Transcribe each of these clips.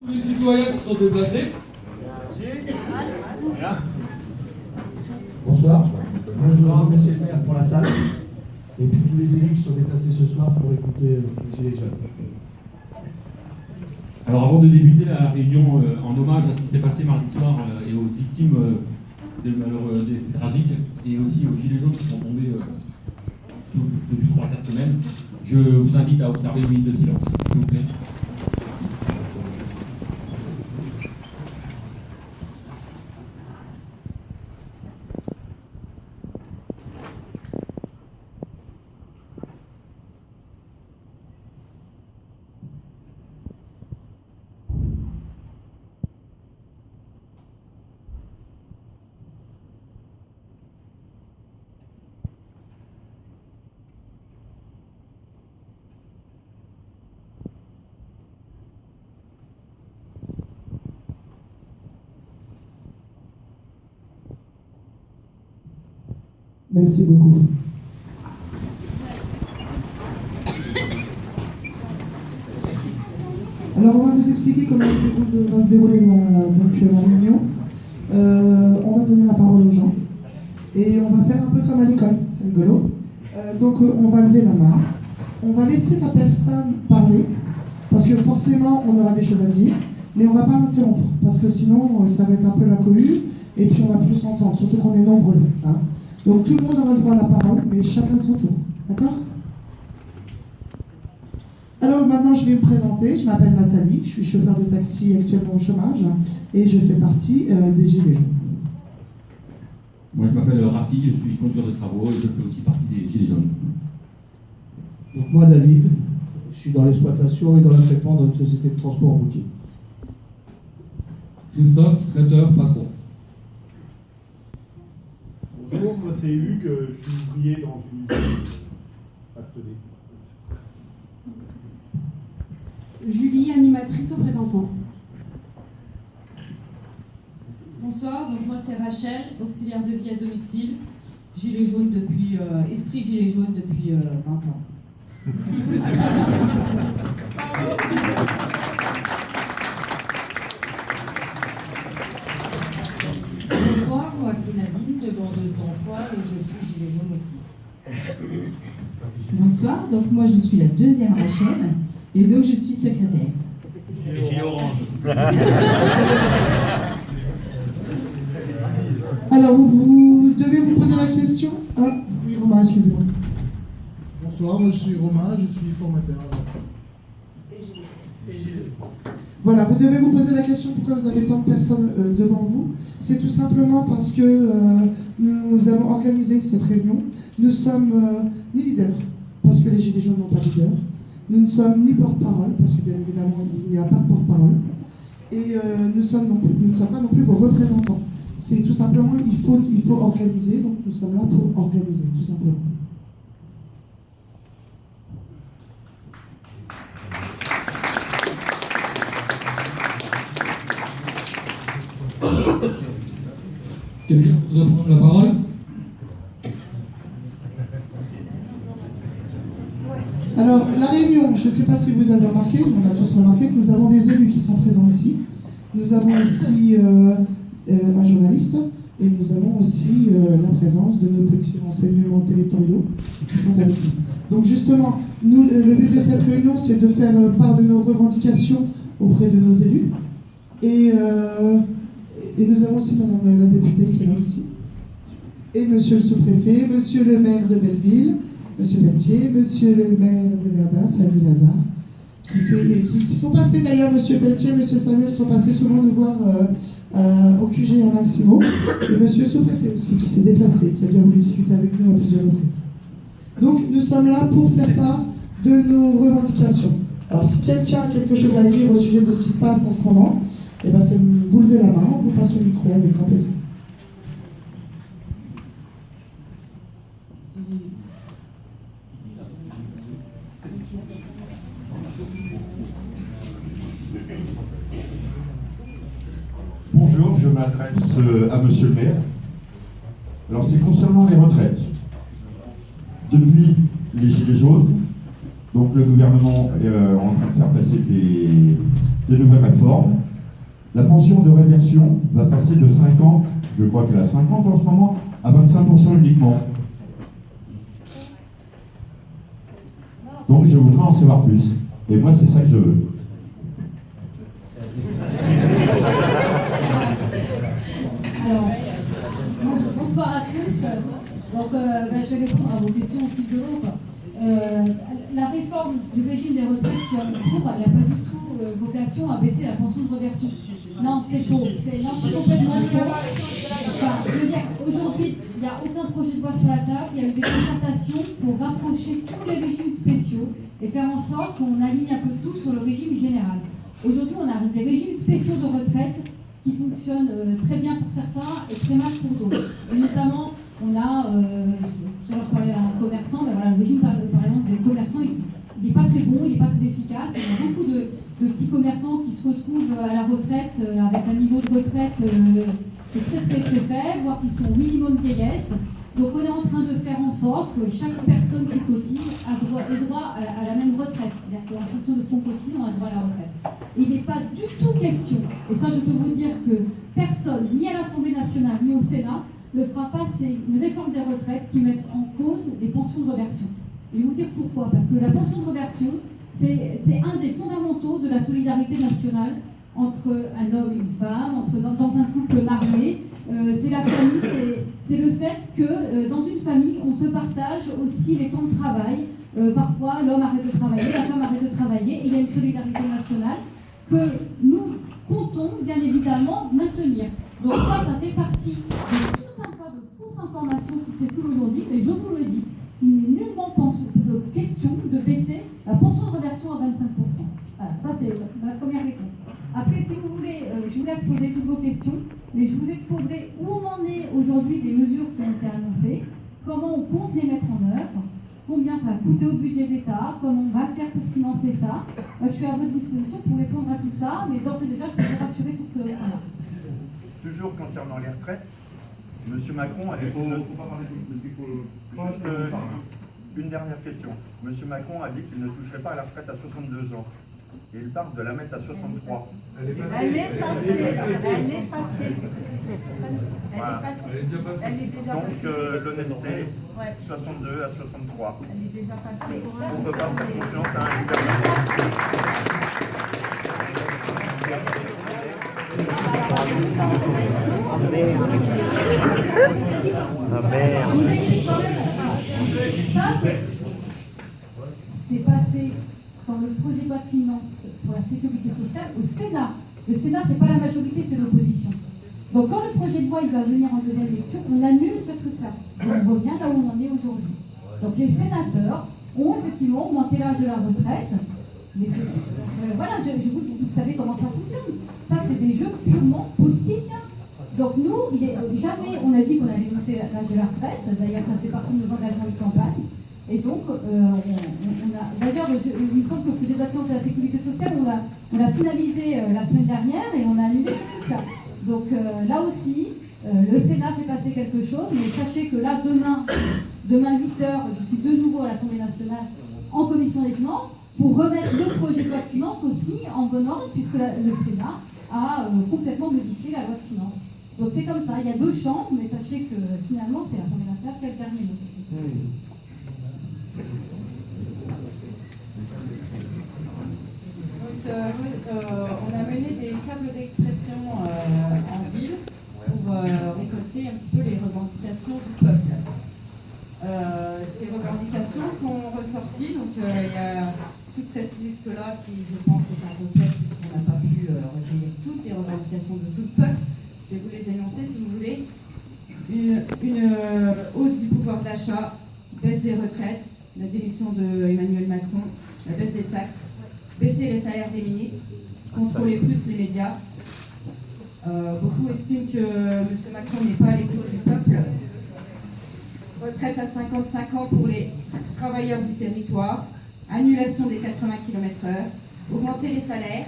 Tous les citoyens qui sont déplacés. Bonsoir. Moi, je voudrais remercier le maire pour la salle et puis tous les élus qui sont déplacés ce soir pour écouter les Gilets jaunes. Alors avant de débuter la réunion en hommage à ce qui s'est passé mardi soir et aux victimes des faits tragiques et aussi aux gilets jaunes qui sont tombés depuis 3-4 semaines, je vous invite à observer une minute de silence, s'il vous plaît. Merci beaucoup. Alors, on va vous expliquer comment va se dérouler la réunion. On va donner la parole aux gens. Et on va faire un peu comme à l'école, c'est rigolo. Donc, on va lever la main. On va laisser la personne parler, parce que forcément, on aura des choses à dire, mais on ne va pas l'interrompre, parce que sinon, ça va être un peu la cohue, et puis on va plus s'entendre, surtout qu'on est nombreux. Hein. Donc tout le monde aura le droit à la parole, mais chacun son tour. D'accord? Alors maintenant je vais me présenter, je m'appelle Nathalie, je suis chauffeur de taxi actuellement au chômage et je fais partie des Gilets jaunes. Moi je m'appelle Rafi, je suis conducteur de travaux et je fais aussi partie des Gilets jaunes. Donc moi, David, je suis dans l'exploitation et dans la traitement dans une société de transport routier. Christophe, traiteur, patron. Bonjour, moi c'est Hugues, je suis ouvrier dans une usine Astelé. Julie, animatrice auprès d'enfants. Bonsoir, donc moi c'est Rachel, auxiliaire de vie à domicile, Gilet jaune depuis, esprit Gilet jaune depuis 20 ans. Bonsoir, moi c'est Nadine, demandeuse d'emploi et je suis Gilet jaune aussi. Bonsoir, donc moi je suis la deuxième Rachel et donc je suis secrétaire. Les Gilets orange. Alors vous devez vous poser la question. Ah oui Romain, excusez-moi. Bonsoir, moi je suis Romain, je suis formateur. Voilà, vous devez vous poser la question pourquoi vous avez tant de personnes devant vous. C'est tout simplement parce que nous avons organisé cette réunion. Nous sommes ni leaders, parce que les Gilets jaunes n'ont pas de leader. Nous ne sommes ni porte-parole, parce que bien évidemment il n'y a pas de porte-parole. Et nous ne sommes pas non plus vos représentants. C'est tout simplement, il faut organiser, donc nous sommes là pour organiser, tout simplement. Quelqu'un voudrait prendre la parole? Alors, la réunion, je ne sais pas si vous avez remarqué, on a tous remarqué que nous avons des élus qui sont présents ici. Nous avons aussi un journaliste et nous avons aussi la présence de nos petits renseignements territoriaux qui sont avec nous. Donc justement, le but de cette réunion, c'est de faire part de nos revendications auprès de nos élus. Et nous avons aussi madame la députée qui est là ici. Et monsieur le sous-préfet, monsieur le maire de Belleville, monsieur Pelletier, monsieur le maire de Verdun, Samuel Lazare, qui sont passés d'ailleurs, monsieur Pelletier, monsieur Samuel, sont passés souvent nous voir au QG à Maximo, et monsieur le sous-préfet aussi, qui s'est déplacé, qui a bien voulu discuter avec nous à plusieurs reprises. Donc nous sommes là pour faire part de nos revendications. Alors si quelqu'un a quelque chose à dire au sujet de ce qui se passe en ce moment, eh ben, c'est vous levez la main, on vous passe le micro avec grand plaisir. Bonjour, je m'adresse à monsieur le maire. Alors c'est concernant les retraites. Depuis les Gilets jaunes, donc le gouvernement est en train de faire passer de nouvelles réformes. La pension de réversion va passer de 50, je crois qu'elle a 50 en ce moment, à 25% uniquement. Donc je voudrais en savoir plus. Et moi, c'est ça que je veux. Alors, bonsoir à tous. Donc, je vais répondre à vos questions au fil de l'eau. La réforme du régime des retraites qui est en cours, elle n'a pas du tout vocation à baisser la pension de réversion. Non, c'est faux. C'est complètement faux. Enfin, je veux dire, aujourd'hui, il n'y a aucun projet de loi sur la table. Il y a eu des concertations pour rapprocher tous les régimes spéciaux et faire en sorte qu'on aligne un peu tout sur le régime général. Aujourd'hui, on a des régimes spéciaux de retraite qui fonctionnent très bien pour certains et très mal pour d'autres. Et notamment, on a, je parlais à un commerçant, mais voilà, le régime par exemple des commerçants, il n'est pas très bon, il n'est pas très efficace. Il y a beaucoup de petits commerçants qui se retrouvent à la retraite avec un niveau de retraite qui est très faible, voire qui sont au minimum vieillesse. Donc on est en train de faire en sorte que chaque personne qui cotise ait droit à la même retraite. C'est-à-dire qu'en fonction de ce qu'on cotise, on a droit à la retraite. Et il n'est pas du tout question, et ça je peux vous dire que personne, ni à l'Assemblée nationale, ni au Sénat, ne fera passer une réforme des retraites qui mette en cause les pensions de réversion. Et je vais vous dire pourquoi. Parce que la pension de réversion, c'est un des fondamentaux de la solidarité nationale entre un homme et une femme, dans un couple marié. C'est la famille, c'est le fait que dans une famille, on se partage aussi les temps de travail. Parfois, l'homme arrête de travailler, la femme arrête de travailler, et il y a une solidarité nationale que nous comptons bien évidemment maintenir. Donc ça fait partie de tout un tas de fausses informations qui circulent aujourd'hui, et je vous le dis, il n'est nullement question de baisser la pension de réversion à 25%. Voilà, ça c'est ma première réponse. Après, si vous voulez, je vous laisse poser toutes vos questions, mais je vous exposerai où on en est aujourd'hui des mesures qui ont été annoncées, comment on compte les mettre en œuvre, combien ça a coûté au budget d'État, comment on va faire pour financer ça. Moi, je suis à votre disposition pour répondre à tout ça, mais d'ores et déjà, je peux vous rassurer sur ce point-là. Toujours concernant les retraites, M. Macron a dit une dernière question. M. Macron a dit qu'il ne toucherait pas à la retraite à 62 ans. Et il parle de la mettre à 63. Elle est passée. Voilà. Elle est déjà Donc passée. l'honnêteté, 62 à 63. Elle est déjà passée. On ne peut pas faire confiance à un gouvernement. C'est passé dans le projet de loi de finances pour la sécurité sociale au Sénat. Le Sénat, c'est pas la majorité, c'est l'opposition. Donc quand le projet de loi il va venir en deuxième lecture, on annule ce truc-là. On revient là où on en est aujourd'hui. Donc les sénateurs ont effectivement augmenté l'âge de la retraite. Voilà, vous savez comment ça fonctionne. Ça, c'est des jeux purement politiciens. Donc nous, jamais on a dit qu'on allait monter l'âge de la retraite. D'ailleurs, ça fait partie de nos engagements de campagne. Et donc, d'ailleurs, il me semble que le projet de loi de finances de la sécurité sociale, on l'a finalisé la semaine dernière et on a annulé ce truc-là. Donc là aussi, le Sénat fait passer quelque chose, mais sachez que là, demain 8h, je suis de nouveau à l'Assemblée nationale en commission des finances pour remettre le projet de loi de finances aussi en bon ordre, puisque le Sénat a complètement modifié la loi de finances. Donc c'est comme ça, il y a deux chambres, mais sachez que finalement, c'est l'Assemblée nationale qui a le dernier mot sur ce sujet. On a mené des tables d'expression en ville pour récolter un petit peu les revendications du peuple. Ces revendications sont ressorties, donc il y a toute cette liste-là qui, je pense, est incomplète puisqu'on n'a pas pu recueillir toutes les revendications de tout le peuple. Je vais vous les énoncer si vous voulez. Une hausse du pouvoir d'achat, baisse des retraites, la démission de Emmanuel Macron, la baisse des taxes, baisser les salaires des ministres, contrôler plus les médias. Beaucoup estiment que M. Macron n'est pas à l'écoute du peuple. Retraite à 55 ans pour les travailleurs du territoire, annulation des 80 km/h, augmenter les salaires,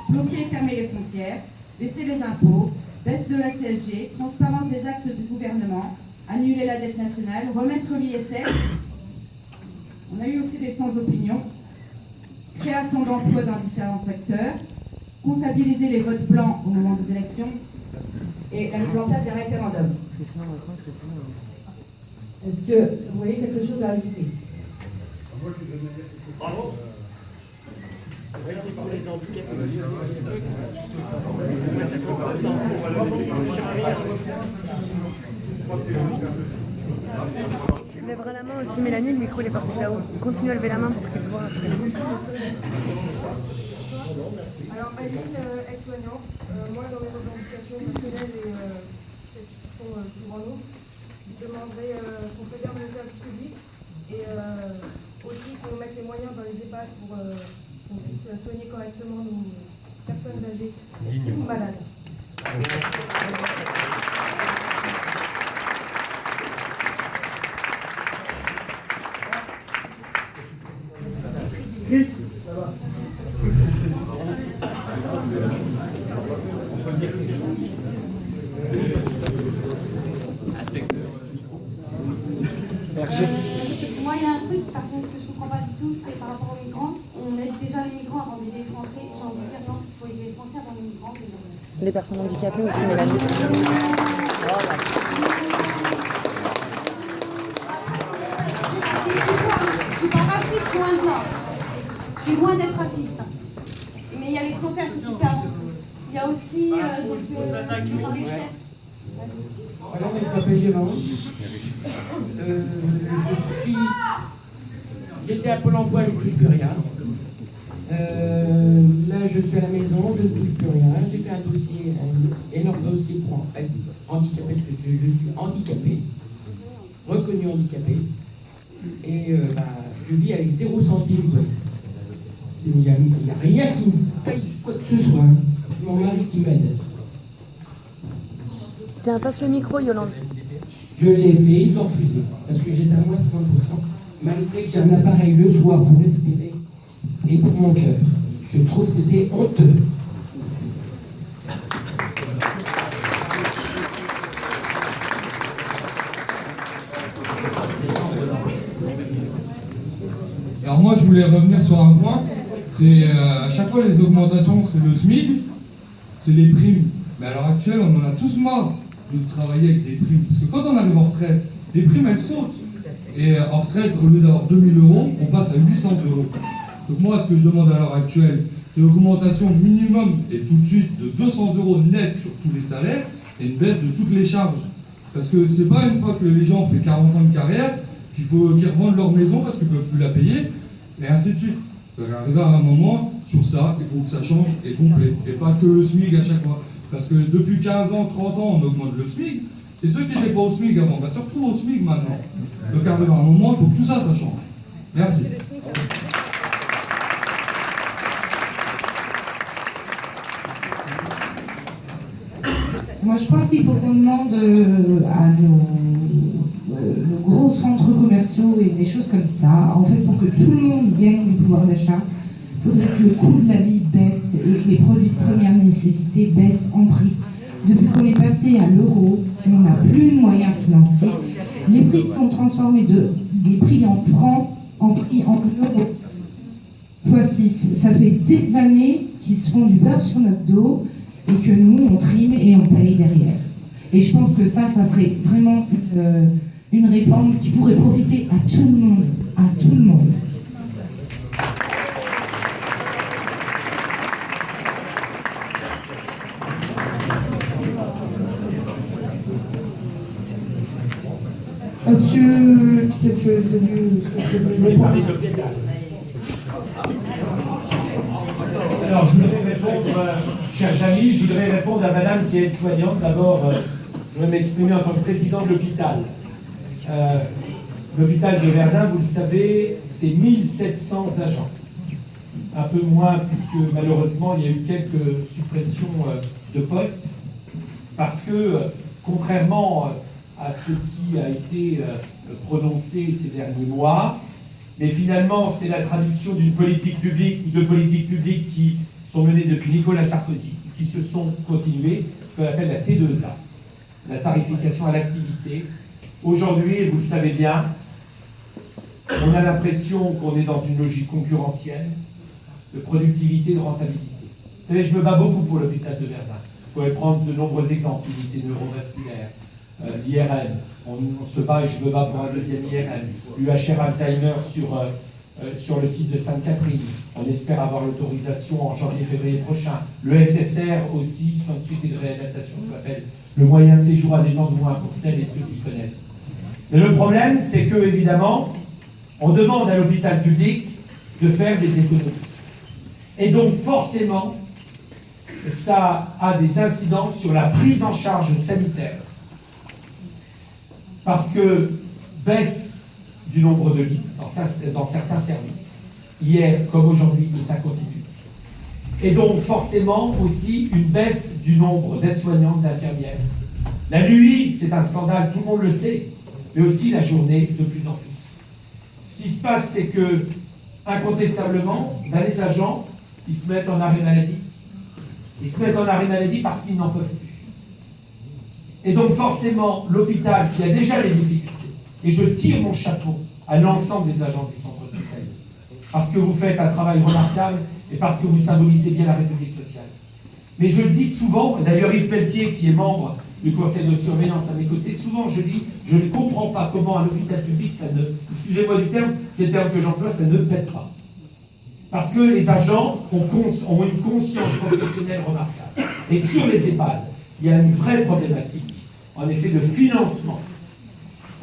bloquer et fermer les frontières, baisser les impôts, baisse de la CSG, transparence des actes du gouvernement, annuler la dette nationale, remettre l'ISF. On a eu aussi des sans-opinion, création d'emplois dans différents secteurs, comptabiliser les votes blancs au moment des élections et la mise en place des référendums. Est-ce que vous voyez quelque chose à ajouter? Bravo. Tu lèveras la main aussi, Mélanie, le micro il est parti là-haut. Continue à lever la main pour qu'il te voit après. Alors Aline, aide-soignante, moi dans mes revendications personnelles et celles qui toucheront plus grand nombre, je demanderais qu'on préserve nos services publics et aussi qu'on mette les moyens dans les EHPAD pour qu'on puisse soigner correctement nos personnes âgées ou malades. Chris, ça va. Moi, il y a un truc par contre que je ne comprends pas du tout, c'est par rapport aux migrants. On aide déjà les migrants avant d'aider les Français. J'ai envie de dire non, il faut aider les Français avant les migrants. Les personnes handicapées aussi, Mélanie. Je suis pas raciste, loin de là. Je suis loin d'être raciste. Mais il y a les Français à s'occuper avant tout. Il y a aussi Alors, je m'appelle Yolande. J'étais à Pôle emploi, je ne touche plus rien. Là, je suis à la maison, je ne touche plus rien. J'ai fait un dossier, un énorme dossier pour handicapé, parce que je suis handicapé, reconnu handicapé. Et je vis avec 0 centime. Il n'y a rien qui me paye quoi que ce soit. C'est mon mari qui m'aide. Tiens, passe le micro, Yolande. Je l'ai fait, ils ont refusé, parce que j'étais à moins 50%, malgré que j'ai un appareil le soir pour respirer et pour mon cœur. Je trouve que c'est honteux. Alors moi, je voulais revenir sur un point, c'est à chaque fois les augmentations, c'est le SMIC, c'est les primes. Mais à l'heure actuelle, on en a tous marre de travailler avec des primes. Parce que quand on arrive en retraite, les primes, elles sautent. Et en retraite, au lieu d'avoir 2000 €, on passe à 800 €. Donc moi, ce que je demande à l'heure actuelle, c'est l'augmentation minimum et tout de suite de 200 € net sur tous les salaires et une baisse de toutes les charges. Parce que c'est pas une fois que les gens ont fait 40 ans de carrière qu'il faut qu'ils revendent leur maison parce qu'ils ne peuvent plus la payer, et ainsi de suite. Donc arriver à un moment, sur ça, il faut que ça change et complet. Et pas que le SMIC à chaque fois. Parce que depuis 15 ans, 30 ans, on augmente le SMIC. Et ceux qui n'étaient pas au SMIC avant, se retrouvent au SMIC maintenant. Donc arriver à un moment, il faut que tout ça, ça change. Merci. Moi, je pense qu'il faut qu'on demande à nos gros centres commerciaux et des choses comme ça, en fait, pour que tout le monde gagne du pouvoir d'achat, il faudrait que le coût de la vie baisse et que les produits de première nécessité baissent en prix. Depuis qu'on est passé à l'euro, on n'a plus de moyens financiers. Les prix sont transformés des prix en francs en prix en euros. x6. Ça fait des années qu'ils se font du beurre sur notre dos et que nous, on trime et on paye derrière. Et je pense que ça serait vraiment une réforme qui pourrait profiter à tout le monde. À tout le monde. Est-ce que quelques élus souhaitent répondre ? Alors, je voudrais répondre, chers amis, je voudrais répondre à madame qui est aide-soignante. D'abord, je vais m'exprimer en tant que président de l'hôpital. L'hôpital de Verdun, vous le savez, c'est 1700 agents. Un peu moins, puisque malheureusement, il y a eu quelques suppressions de postes, parce que, contrairement à ce qui a été prononcé ces derniers mois, mais finalement, c'est la traduction d'une politique publique, de politiques publiques qui sont menées depuis Nicolas Sarkozy, qui se sont continuées, ce qu'on appelle la T2A, la tarification à l'activité. Aujourd'hui, vous le savez bien, on a l'impression qu'on est dans une logique concurrentielle, de productivité, de rentabilité. Vous savez, je me bats beaucoup pour l'hôpital de Verdun. Vous pouvez prendre de nombreux exemples, l'unité neurovasculaire, l'IRM. On se bat et je me bats pour un deuxième IRM. L'UHR Alzheimer sur le site de Sainte-Catherine. On espère avoir l'autorisation en janvier-février prochain. Le SSR aussi, soins de suite et de réadaptation, ça s'appelle le moyen séjour à des endroits pour celles et ceux qui connaissent. Mais le problème, c'est que, évidemment, on demande à l'hôpital public de faire des économies. Et donc, forcément, ça a des incidences sur la prise en charge sanitaire. Parce que baisse du nombre de lits dans certains services, hier comme aujourd'hui, et ça continue. Et donc, forcément, aussi une baisse du nombre d'aides-soignantes, d'infirmières. La nuit, c'est un scandale, tout le monde le sait, mais aussi la journée de plus en plus. Ce qui se passe, c'est que, incontestablement, les agents, ils se mettent en arrêt maladie. Ils se mettent en arrêt maladie parce qu'ils n'en peuvent plus. Et donc, forcément, l'hôpital qui a déjà les difficultés, et je tire mon chapeau à l'ensemble des agents du centre hospitalier, parce que vous faites un travail remarquable et parce que vous symbolisez bien la République sociale. Mais je le dis souvent, d'ailleurs Yves Pelletier, qui est membre du conseil de surveillance à mes côtés, souvent je dis, je ne comprends pas comment à l'hôpital public, ça ne, excusez-moi du terme, c'est le terme que j'emploie, ça ne pète pas. Parce que les agents ont une conscience professionnelle remarquable. Et sur les EHPAD, il y a une vraie problématique, en effet, de financement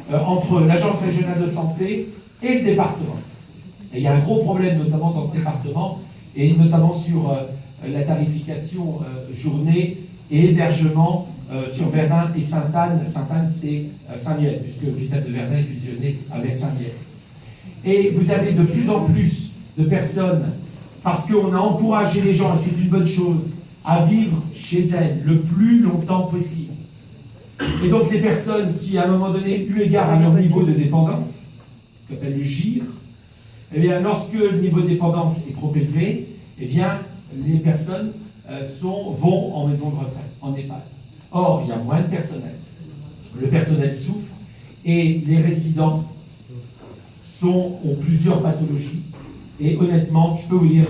entre l'Agence régionale de santé et le département. Et il y a un gros problème, notamment dans ce département, et notamment sur la tarification journée et hébergement sur Verdun et Sainte-Anne. Sainte-Anne, c'est Saint-Miel, puisque l'hôpital de Verdun est fusionné avec Saint-Miel. Et vous avez de plus en plus de personnes, parce qu'on a encouragé les gens, et c'est une bonne chose, à vivre chez elles le plus longtemps possible. Et donc les personnes qui, à un moment donné, eu égard à leur niveau de dépendance, ce qu'on appelle le GIR, eh bien, lorsque le niveau de dépendance est trop élevé, eh bien, les personnes vont en maison de retraite, en EHPAD. Or, il y a moins de personnel. Le personnel souffre et les résidents ont plusieurs pathologies. Et honnêtement, je peux vous dire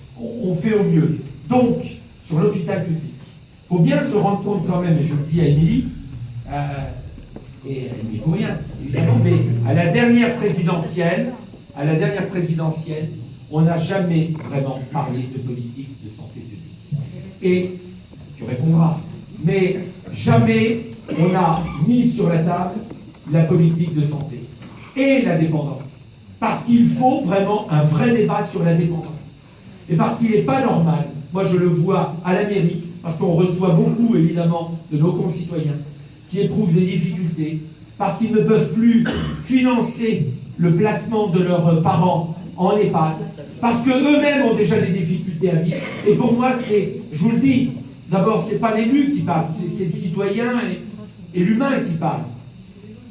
qu'on fait au mieux. Donc, sur l'hôpital public, il faut bien se rendre compte quand même, et je le dis à Émilie, et elle n'y est pour rien, évidemment, mais à la dernière présidentielle, on n'a jamais vraiment parlé de politique de santé publique. Et tu répondras, mais jamais on a mis sur la table la politique de santé et la dépendance. Parce qu'il faut vraiment un vrai débat sur la dépendance. Et parce qu'il n'est pas normal, moi je le vois à la mairie, parce qu'on reçoit beaucoup évidemment de nos concitoyens qui éprouvent des difficultés, parce qu'ils ne peuvent plus financer le placement de leurs parents en EHPAD, parce qu'eux-mêmes ont déjà des difficultés à vivre. Et pour moi, je vous le dis, d'abord, ce n'est pas l'élu qui parle, c'est le citoyen et l'humain qui parle.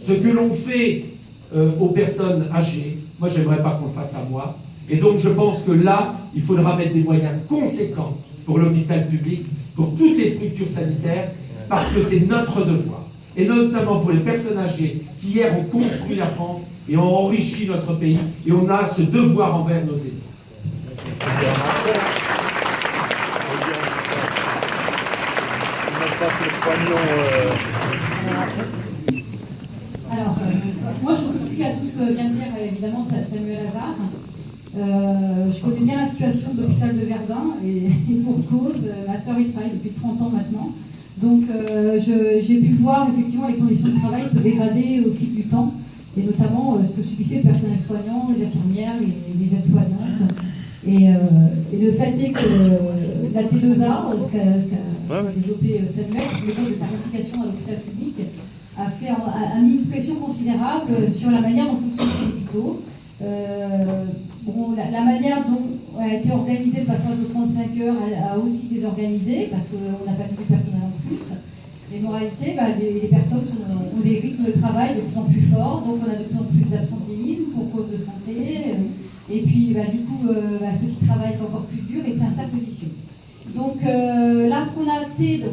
Ce que l'on fait aux personnes âgées, moi, j'aimerais pas qu'on le fasse à moi. Et donc, je pense que là, il faudra mettre des moyens conséquents pour l'hôpital public, pour toutes les structures sanitaires, parce que c'est notre devoir. Et notamment pour les personnes âgées qui, hier, ont construit la France et ont enrichi notre pays. Et on a ce devoir envers nos aînés. Alors, moi je souscris à tout ce que vient de dire évidemment Samuel Hazard. Je connais bien la situation de l'hôpital de Verdun et pour cause, ma soeur y travaille depuis 30 ans maintenant. Donc j'ai pu voir effectivement les conditions de travail se dégrader au fil du temps et notamment ce que subissait le personnel soignant, les infirmières, les aides-soignantes. Et le fait est que la T2A, ce qu'a développé Samuel, cette méthode de tarification à l'hôpital public, a mis une pression considérable sur la manière dont fonctionnent les hôpitaux. La manière dont a été organisé le passage de 35 heures a aussi désorganisé, parce qu'on n'a pas mis de personnel en plus. Les moralités, les personnes ont des rythmes de travail de plus en plus forts, donc on a de plus en plus d'absentéisme pour cause de santé. Et puis, du coup, ceux qui travaillent, c'est encore plus dur et c'est un cercle vicieux. Donc là, ce qu'on a acté,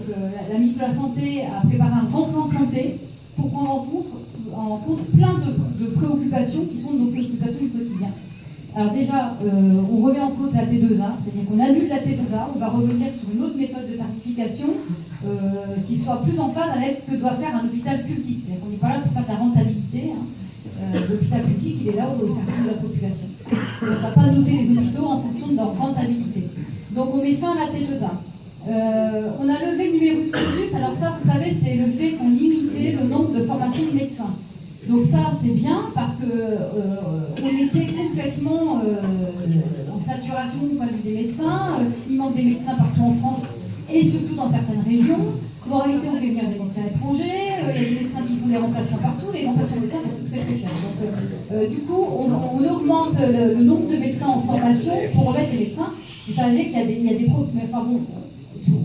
la ministre de la Santé a préparé un grand plan santé pour prendre en compte plein de préoccupations qui sont nos préoccupations du quotidien. Alors déjà, on remet en cause la T2A, c'est-à-dire qu'on annule la T2A, on va revenir sur une autre méthode de tarification qui soit plus en phase avec ce que doit faire un hôpital public. C'est-à-dire qu'on n'est pas là pour faire de la rentabilité. L'hôpital public, il est là au service de la population. On ne va pas noter les hôpitaux en fonction de leur rentabilité. Donc on met fin à la T2A. On a levé le numerus clausus. Alors ça, vous savez, c'est le fait qu'on limitait le nombre de formations de médecins. Donc ça, c'est bien parce que on était complètement en saturation du point de vue des médecins. Il manque des médecins partout en France et surtout dans certaines régions. En réalité, on fait venir des médecins étrangers. Il y a des médecins qui font des remplacements partout. Les remplacements de médecins, ça coûte très très cher. Donc, du coup, on augmente le nombre de médecins en formation pour remettre des médecins. Vous savez qu'il y a des profs, mais enfin bon,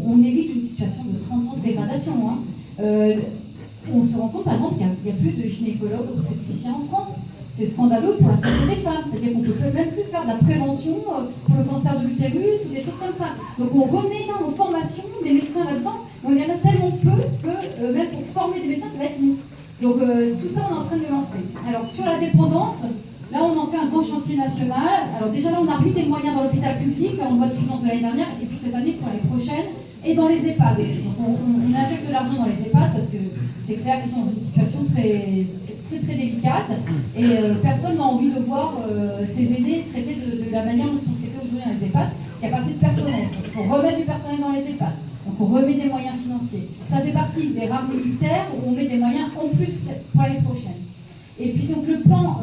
on évite une situation de 30 ans de dégradation. On se rend compte, par exemple, qu'il n'y a plus de gynécologues obstétriciens en France. C'est scandaleux pour la santé des femmes. C'est-à-dire qu'on ne peut même plus faire de la prévention pour le cancer de l'utérus ou des choses comme ça. Donc on remet là en formation des médecins là-dedans. Mais il y en a tellement peu que même pour former des médecins, ça va être long. Donc tout ça, on est en train de lancer. Alors sur la dépendance, là on en fait un grand chantier national. Alors déjà là, on a mis des moyens dans l'hôpital public, en loi de finances de l'année dernière, et puis cette année pour l'année prochaine, et dans les EHPAD aussi. Donc on injecte de l'argent dans les EHPAD parce que c'est clair qu'ils sont dans une situation très délicate et personne n'a envie de voir ces aînés traités de la manière dont ils sont traités aujourd'hui dans les EHPAD, parce qu'il n'y a pas assez de personnel. Donc, il faut remettre du personnel dans les EHPAD. Donc on remet des moyens financiers. Ça fait partie des rares ministères où on met des moyens en plus pour l'année prochaine. Et puis donc le plan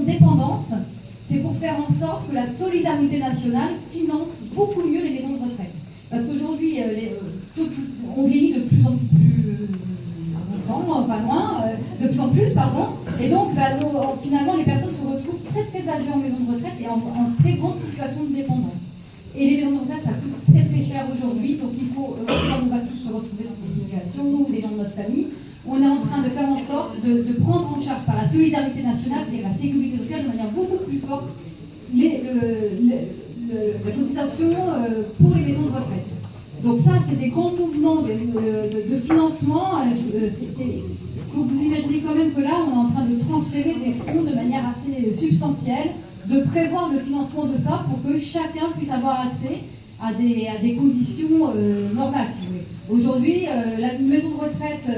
dépendance, c'est pour faire en sorte que la solidarité nationale finance beaucoup mieux les maisons de retraite. Parce qu'aujourd'hui, on vieillit de plus en plus longtemps, pas loin, de plus en plus, pardon. Et donc, finalement, les personnes se retrouvent très âgées en maison de retraite et en très grande situation de dépendance. Et les maisons de retraite, ça coûte très cher aujourd'hui. Donc, il faut, comme on va tous se retrouver dans ces situations, ou des gens de notre famille, on est en train de faire en sorte de prendre en charge par la solidarité nationale, c'est-à-dire la sécurité sociale, de manière beaucoup plus forte, la cotisation pour les maisons de retraite. Donc ça, c'est des grands mouvements de financement. Il faut que vous imaginez quand même que là, on est en train de transférer des fonds de manière assez substantielle, de prévoir le financement de ça pour que chacun puisse avoir accès à des conditions normales, si vous voulez. Aujourd'hui, la maison de retraite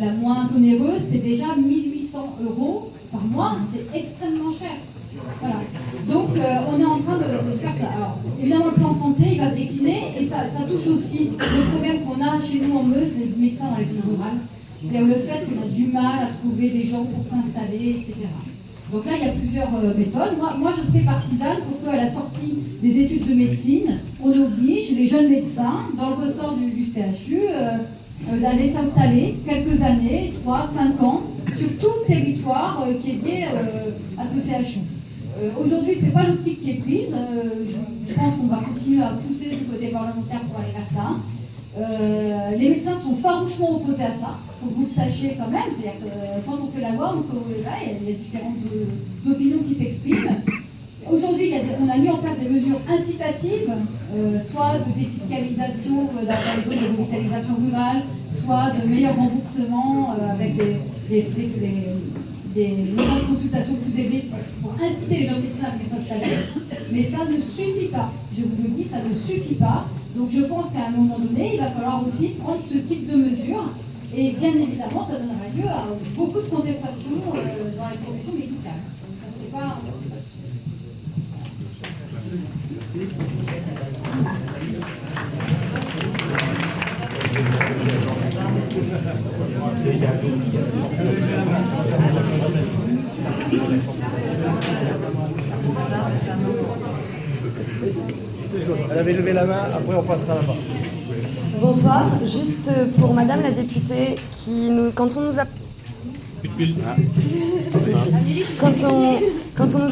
la moins onéreuse, c'est déjà 1 800 € par mois. C'est extrêmement cher. Voilà. Donc on est en train de faire ça. Alors évidemment le plan santé il va se décliner et ça touche aussi le problème qu'on a chez nous en Meuse, les médecins dans les zones rurales. C'est-à-dire le fait qu'on a du mal à trouver des gens pour s'installer, etc. Donc là il y a plusieurs méthodes. Moi je serais partisane pour qu'à la sortie des études de médecine, on oblige les jeunes médecins dans le ressort du CHU d'aller s'installer quelques années, 3, 5 ans, sur tout le territoire qui est lié à ce CHU. Aujourd'hui, ce n'est pas l'optique qui est prise. Je pense qu'on va continuer à pousser du côté parlementaire pour aller vers ça. Les médecins sont farouchement opposés à ça. Il faut que vous le sachiez quand même. C'est-à-dire que quand on fait la loi, il y a différentes opinions qui s'expriment. Aujourd'hui, on a mis en place des mesures incitatives, soit de défiscalisation dans les zones de revitalisation rurale, soit de meilleurs remboursements avec des moments de consultation plus élevés pour inciter les jeunes médecins à venir s'installer. Mais ça ne suffit pas. Je vous le dis, ça ne suffit pas. Donc je pense qu'à un moment donné, il va falloir aussi prendre ce type de mesures. Et bien évidemment, ça donnera lieu à beaucoup de contestations dans les professions médicales. Parce que ça ne se fait pas tout seul. Elle avait levé la main, après on passera là-bas. Bonsoir, juste pour Madame la députée, quand on nous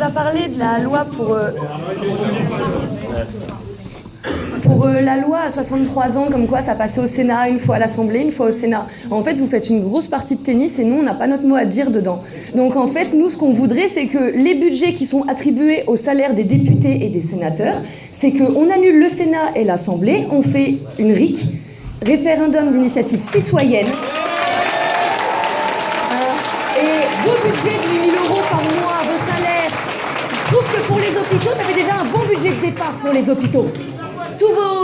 a parlé de la loi pour la loi à 63 ans, comme quoi ça passait au Sénat, une fois à l'Assemblée, une fois au Sénat. En fait, vous faites une grosse partie de tennis et nous, on n'a pas notre mot à dire dedans. Donc en fait, nous, ce qu'on voudrait, c'est que les budgets qui sont attribués au salaire des députés et des sénateurs, c'est qu'on annule le Sénat et l'Assemblée, on fait une RIC, référendum d'initiative citoyenne, et vos budgets de 8 000 € par mois les hôpitaux, ça fait déjà un bon budget de départ pour les hôpitaux. Tous vos